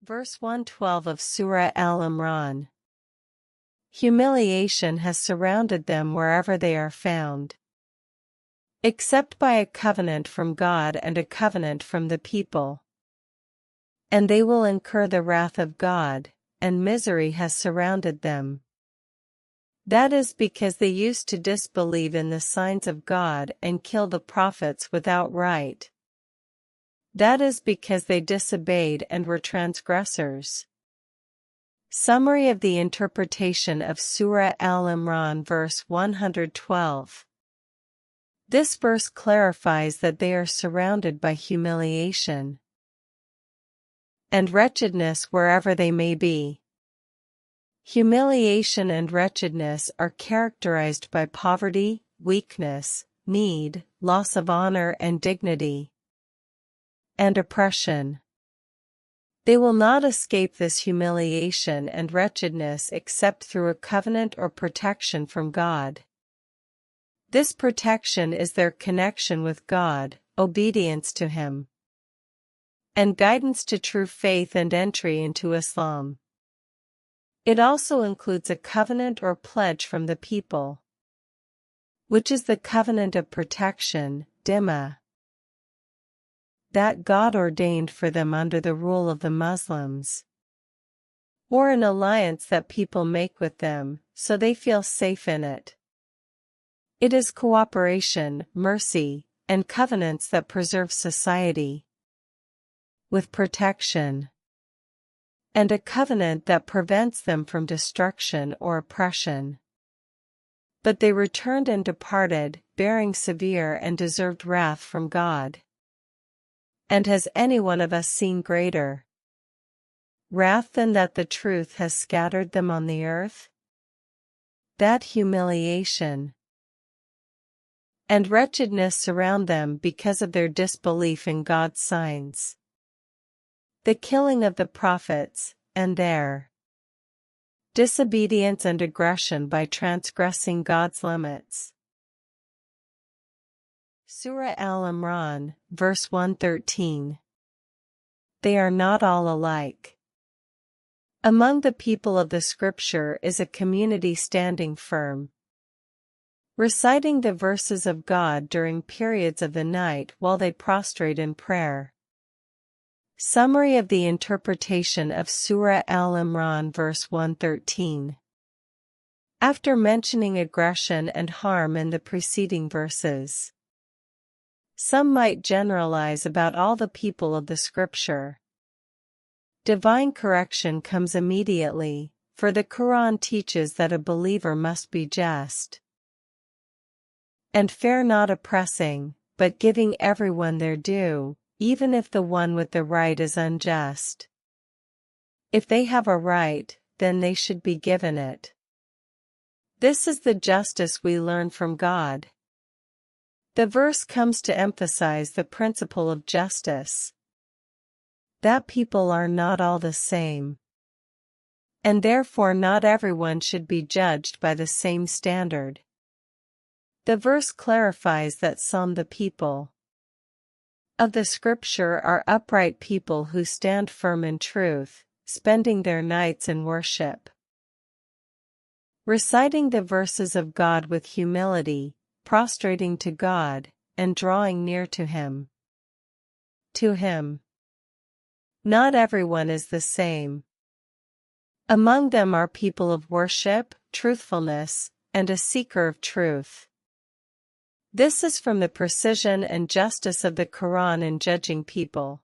Verse 112 of Surah Al-Imran. Humiliation has surrounded them wherever they are found, except by a covenant from God and a covenant from the people. And they will incur the wrath of God, and misery has surrounded them. That is because they used to disbelieve in the signs of God and kill the prophets without right. That is because they disobeyed and were transgressors. Summary of the interpretation of Surah Al-Imran verse 112. This verse clarifies that they are surrounded by humiliation and wretchedness wherever they may be. Humiliation and wretchedness are characterized by poverty, weakness, need, loss of honor and dignity, and oppression. They will not escape this humiliation and wretchedness except through a covenant or protection from God. This protection is their connection with God, obedience to Him, and guidance to true faith and entry into Islam. It also includes a covenant or pledge from the people, which is the covenant of protection, dhimma, that God ordained for them under the rule of the Muslims, or an alliance that people make with them, so they feel safe in it. It is cooperation, mercy, and covenants that preserve society with protection, and a covenant that prevents them from destruction or oppression. But they returned and departed, bearing severe and deserved wrath from God. And has any one of us seen greater wrath than that the truth has scattered them on the earth? That humiliation and wretchedness surround them because of their disbelief in God's signs, the killing of the prophets, and their disobedience and aggression by transgressing God's limits. Surah Al-Imran, verse 113. They are not all alike. Among the people of the scripture is a community standing firm, reciting the verses of God during periods of the night while they prostrate in prayer. Summary of the interpretation of Surah Al-Imran verse 113. After mentioning aggression and harm in the preceding verses, some might generalize about all the people of the scripture. Divine correction comes immediately, for the Quran teaches that a believer must be just and fair, not oppressing, but giving everyone their due, even if the one with the right is unjust. If they have a right, then they should be given it. This is the justice we learn from God. The verse comes to emphasize the principle of justice, that people are not all the same, and therefore not everyone should be judged by the same standard. The verse clarifies that the people of the scripture are upright people who stand firm in truth, spending their nights in worship, reciting the verses of God with humility, prostrating to God, and drawing near to Him. To Him. Not everyone is the same. Among them are people of worship, truthfulness, and a seeker of truth. This is from the precision and justice of the Quran in judging people.